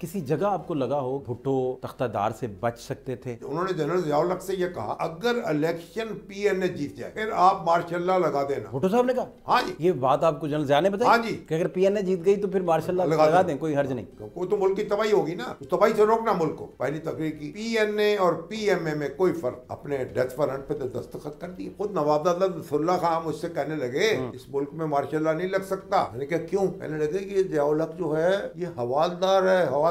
किसी जगह आपको लगा हो भुट्टो तख्तादार से बच सकते थे? उन्होंने जनरल ज़ियाउल हक से ये कहा, अगर इलेक्शन पीएनए जीत जाए फिर आप मार्शल लॉ लगा देना। भुट्टो साहब ने कहा? हाँ जी। ये बात आपको जनरल ज़िया ने बताई? हाँ जी। कि अगर पीएनए जीत गई तो फिर मार्शल लॉ लगा दें, कोई हर्ज नहीं। कोई तो मुल्क की तबाही होगी ना, तो तबाही से रोकना मुल्क को। पहली तकरीर की पीएनए और पीएमए में कोई फर्क, अपने डेथ वारंट पे तो दस्तखत कर दिए। खुद नवाब नसरुल्लाह खान मुझसे कहने लगे इस मुल्क में मार्शल लॉ नहीं लग सकता। मैंने कहा क्यों? कहने लगे कि ज़ियाउल हक जो है ये हवालदार है, हवालदार,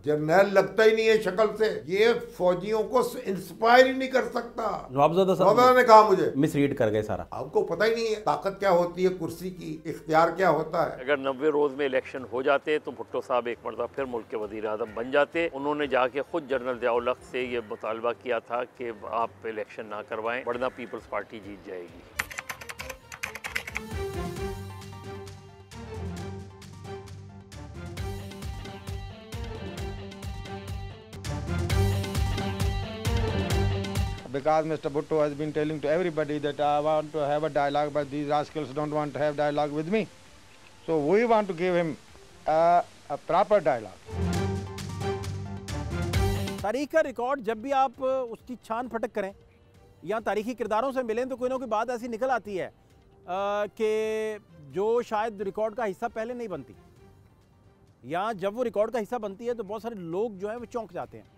जर्नैल लगता ही नहीं है शक्ल से, ये फौजियों को इंस्पायर ही नहीं कर सकता। नवाबजादा साहब ने कहा मुझे मिसरीड कर गए सारा। आपको पता ही नहीं है ताकत क्या होती है, कुर्सी की इख्तियार क्या होता है। अगर 90 रोज में इलेक्शन हो जाते तो भुट्टो साहब एक मरतबा फिर मुल्क के वजीर आज़म बन जाते। उन्होंने जाके खुद जनरल ज़ियाउल हक से ये मुतालबा किया था कि आप इलेक्शन ना करवाएं वरना पीपल्स पार्टी जीत जाएगी। Because Mr. Bhutto has been telling to everybody that I want to have a dialogue, but these rascals don't want to have dialogue with me. So we want to give him a proper dialogue. तारीख का record जब भी आप उसकी छान फटक करें या तारीखी किरदारों से मिलें तो कोई ना कोई बात ऐसी निकल आती है कि जो शायद रिकॉर्ड का हिस्सा पहले नहीं बनती, या जब वो रिकॉर्ड का हिस्सा बनती है तो बहुत सारे लोग जो हैं वो चौंक जाते हैं।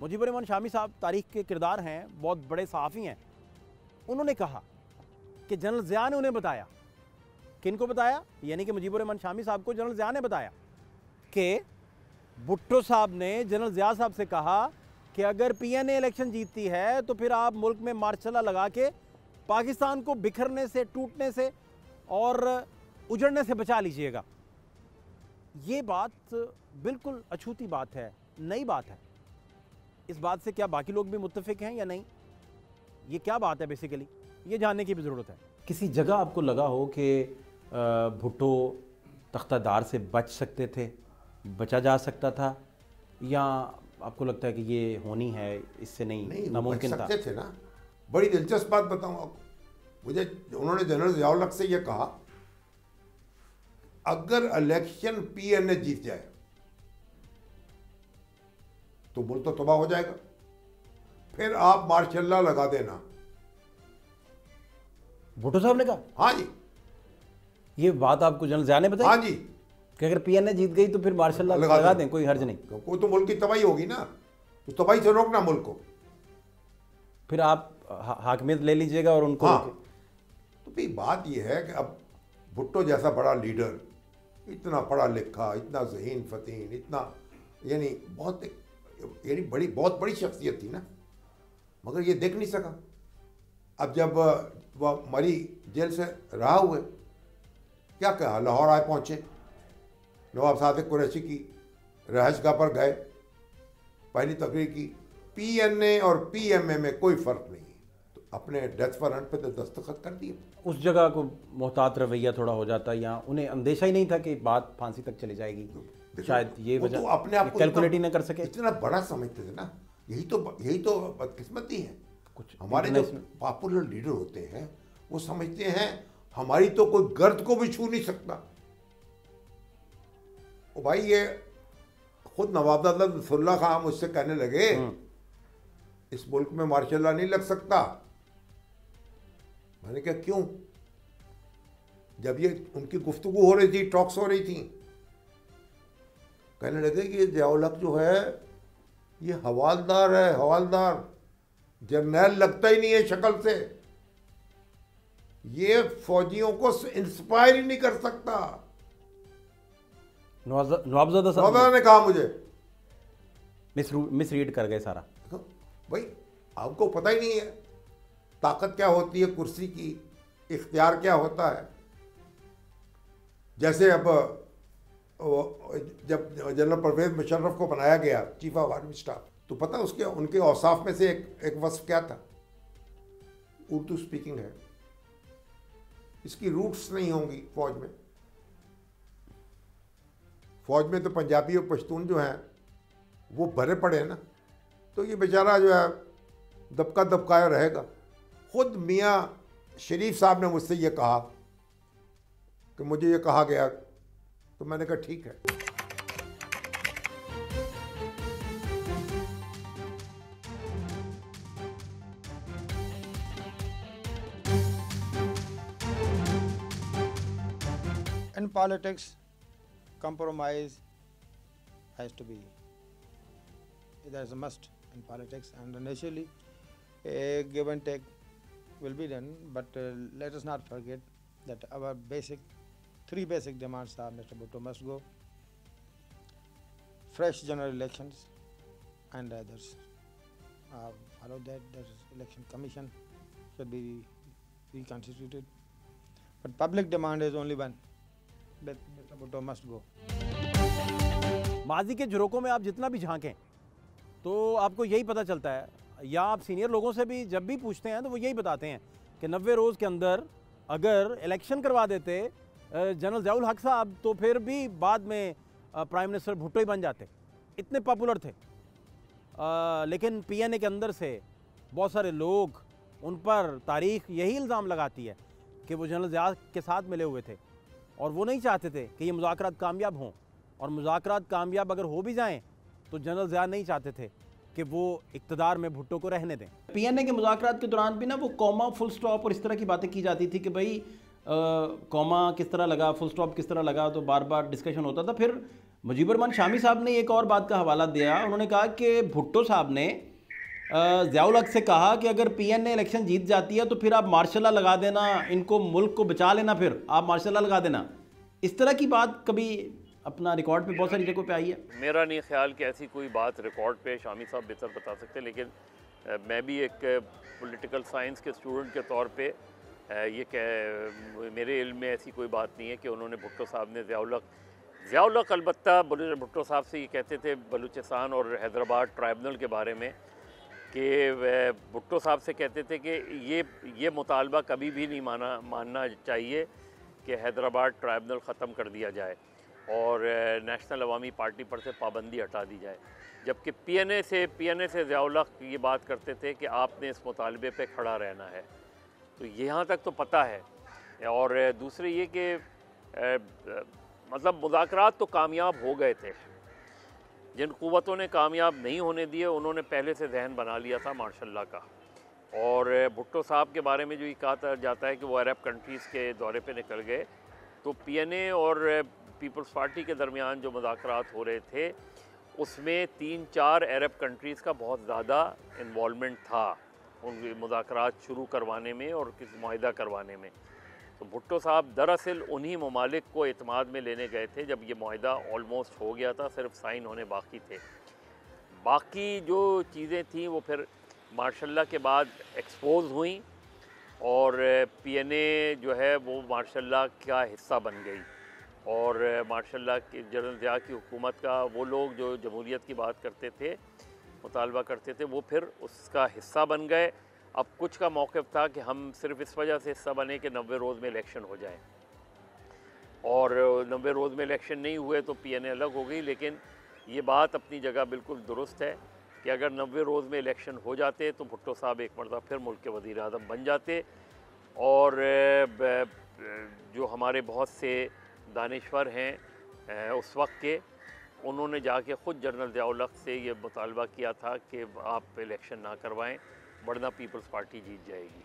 मुजीबुर रहमान शामी साहब तारीख के किरदार हैं, बहुत बड़े सहाफ़ी हैं। उन्होंने कहा कि जनरल ज़िया ने उन्हें बताया, किनको बताया? यानी कि मुजीबुर रहमान शामी साहब को जनरल ज़िया ने बताया कि भुट्टो साहब ने जनरल ज़िया साहब से कहा कि अगर पीएनए इलेक्शन जीतती है तो फिर आप मुल्क में मार्शल लॉ लगा के पाकिस्तान को बिखरने से, टूटने से और उजड़ने से बचा लीजिएगा। ये बात बिल्कुल अछूती बात है, नई बात है। इस बात से क्या बाकी लोग भी मुत्तफिक हैं या नहीं, ये क्या बात है बेसिकली, ये जानने की भी ज़रूरत है। किसी जगह आपको लगा हो कि भुट्टो तख्तादार से बच सकते थे, बचा जा सकता था, या आपको लगता है कि ये होनी है, इससे नहीं नामुमकिन था? थे ना। बड़ी दिलचस्प बात बताऊं आपको, मुझे उन्होंने जनरल ज़ियाउल हक से ये कहा, अगर इलेक्शन पीएनए जीत जाए तो मुल्क तो तबाह हो जाएगा, फिर आप मार्शल लॉ लगा देना। भुट्टो साहब ने कहा? हाँ जी। ये बात आपको जनरल ज़िया ने बताई? हाँ जी। कि अगर पीएनए जीत गई तो फिर मार्शल लॉ लगा दें, कोई हर्ज नहीं। कोई तो मुल्क की तबाही होगी ना, तो तबाही से रोकना मुल्क को। फिर आप हाकमियत ले लीजिएगा और उनको। हाँ। तो भाई बात यह है कि अब भुट्टो जैसा बड़ा लीडर, इतना पढ़ा लिखा, इतना ज़हीन फतीन, इतना यानी बहुत बड़ी शख्सियत थी ना, मगर ये देख नहीं सका। अब जब वह मरी, जेल से रहा हुए, क्या कहा, लाहौर आए पहुँचे, नवाब सादिक कुरैशी की रहायशगाह पर गए, पहली तकरीर की पीएनए और पीएमए में कोई फ़र्क नहीं है, तो अपने डेथ वारंट पे तो दस्तखत कर दिए। उस जगह को मोहतात रवैया थोड़ा हो जाता, या उन्हें अंदेशा ही नहीं था कि बात फांसी तक चली जाएगी, शायद ये वजह, तो अपने आप को कैलकुलेट ही ना कर सके। इतना बड़ा समझते थे ना। यही तो बदकिस्मती है। कुछ हमारे जो पॉपुलर लीडर होते हैं वो समझते हैं हमारी तो कोई गर्द को भी छू नहीं सकता। ओ भाई, ये खुद नवाब नसरुल्लाह खान मुझसे कहने लगे इस मुल्क में मार्शल लॉ नहीं लग सकता। मैंने कहा क्यों? जब ये उनकी गुफ्तगू हो रही थी, टॉक्स हो रही थी, कहने लगे कि ज़ियाउल हक जो है ये हवालदार है, हवालदार, जर्नैल लगता ही नहीं है शक्ल से, ये फौजियों को इंस्पायर ही नहीं कर सकता। नवाबजादा साहब ने कहा मुझे मिसरीड कर गए सारा। भाई आपको पता ही नहीं है ताकत क्या होती है, कुर्सी की इख्तियार क्या होता है। जैसे अब जब जनरल परवेज मुशर्रफ को बनाया गया चीफ ऑफ आर्मी स्टाफ, तो पता उसके उनके औसाफ में से एक वस्फ क्या था? उर्दू स्पीकिंग है, इसकी रूट्स नहीं होंगी फौज में। फौज में तो पंजाबी और पश्तून जो हैं वो भरे पड़े हैं ना, तो ये बेचारा जो है दबका दबकाया रहेगा। खुद मियाँ शरीफ साहब ने मुझसे ये कहा कि मुझे ये कहा गया, तो मैंने कहा ठीक है। politics, compromise has to be, there's a must in politics, and initially a give and take will be done, but let us not forget that our three basic demands are: Mr. Bhutto must go, fresh general elections, and others. Follow that, the election commission should be reconstituted. But public demand is only one, that Mr. Bhutto must go. माजी के झरोकों में आप जितना भी झांकें तो आपको यही पता चलता है, या आप सीनियर लोगों से भी जब भी पूछते हैं तो वो यही बताते हैं कि 90 रोज़ के अंदर अगर इलेक्शन करवा देते जनरल ज़ियाउल हक साहब तो फिर भी बाद में प्राइम मिनिस्टर भुट्टो ही बन जाते, इतने पॉपुलर थे। लेकिन पीएनए के अंदर से बहुत सारे लोग उन पर तारीख यही इल्ज़ाम लगाती है कि वो जनरल ज़िया के साथ मिले हुए थे और वो नहीं चाहते थे कि ये मुज़ाकरात कामयाब हों, और मुज़ाकरात कामयाब अगर हो भी जाएं तो जनरल ज़िया नहीं चाहते थे कि वो इक़्तिदार में भुट्टो को रहने दें। पीएनए के मुज़ाकरात के दौरान भी ना वो कॉमा, फुल स्टॉप और इस तरह की बातें की जाती थी कि भाई कॉमा किस तरह लगा, फुल स्टॉप किस तरह लगा, तो बार बार डिस्कशन होता था। फिर मुजीबर रहमान शामी साहब ने एक और बात का हवाला दिया, उन्होंने कहा कि भुट्टो साहब ने ज़ियाउल हक से कहा कि अगर पीएनए इलेक्शन जीत जाती है तो फिर आप मार्शल लॉ लगा देना, इनको मुल्क को बचा लेना, फिर आप मार्शल लॉ लगा देना। इस तरह की बात कभी अपना रिकॉर्ड पे बहुत सारी जगहों पे आई है? मेरा नहीं ख्याल कि ऐसी कोई बात रिकॉर्ड पे शामी साहब बेहतर बता सकते, लेकिन मैं भी एक पॉलिटिकल साइंस के स्टूडेंट के तौर पे मेरे इल्म में ऐसी कोई बात नहीं है कि उन्होंने भुट्टो साहब ने ज़ियाउल हक अलबत्ता भुट्टो साहब से ये कहते थे बलूचिस्तान और हैदराबाद ट्राइब्यूनल के बारे में कि भुट्टो साहब से कहते थे कि ये मुतालबा कभी भी नहीं मानना चाहिए कि हैदराबाद ट्राइब्यूनल ख़त्म कर दिया जाए और नेशनल अवामी पार्टी पर से पाबंदी हटा दी जाए। जबकि पीएनए से ज़ियाउल हक ये बात करते थे कि आपने इस मुतालबे पे खड़ा रहना है। तो यहाँ तक तो पता है। और दूसरी ये कि मतलब मुज़ाकरात तो कामयाब हो गए थे, जिन क़ुव्वतों ने कामयाब नहीं होने दिए उन्होंने पहले से जहन बना लिया था मार्शल लॉ का। और भुट्टो साहब के बारे में जो ये कहा जाता है कि वो अरब कंट्रीज़ के दौरे पे निकल गए, तो पीएनए और पीपल्स पार्टी के दरमियान जो मुज़ाकरात हो रहे थे उसमें 3-4 अरब कंट्रीज़ का बहुत ज़्यादा इन्वॉल्वमेंट था उन मुज़ाकरात शुरू करवाने में और किसी मुआहिदा करवाने में। तो भुट्टो साहब दरअसल उन्हीं ममालिक को एतमाद में लेने गए थे जब ये मुआहिदा ऑलमोस्ट हो गया था, सिर्फ साइन होने बाकी थे। बाकी जो चीज़ें थीं वो फिर मार्शल लॉ के बाद एक्सपोज हुई और पीएनए जो है वो मार्शल लॉ का हिस्सा बन गई और मार्शल लॉ की जनरल ज़िया की हुकूमत का वो लोग जो जमहूरियत की बात करते थे, मुतालबा करते थे, वो फिर उसका हिस्सा बन गए। अब कुछ का मौक़िफ़ था कि हम सिर्फ इस वजह से हिस्सा बने कि 90 रोज़ में इलेक्शन हो जाए, और 90 रोज़ में इलेक्शन नहीं हुए तो पीएनए अलग हो गई। लेकिन ये बात अपनी जगह बिल्कुल दुरुस्त है कि अगर 90 रोज़ में इलेक्शन हो जाते तो भुट्टो साहब एक मरतबा फिर मुल्क के वज़ीर आज़म बन जाते और जो हमारे बहुत से दानिश्वर हैं उस वक्त के, उन्होंने जाके ख़ुद जनरल ज़ियाउल हक से ये मुतालबा किया था कि आप इलेक्शन ना करवाएं वरना पीपल्स पार्टी जीत जाएगी।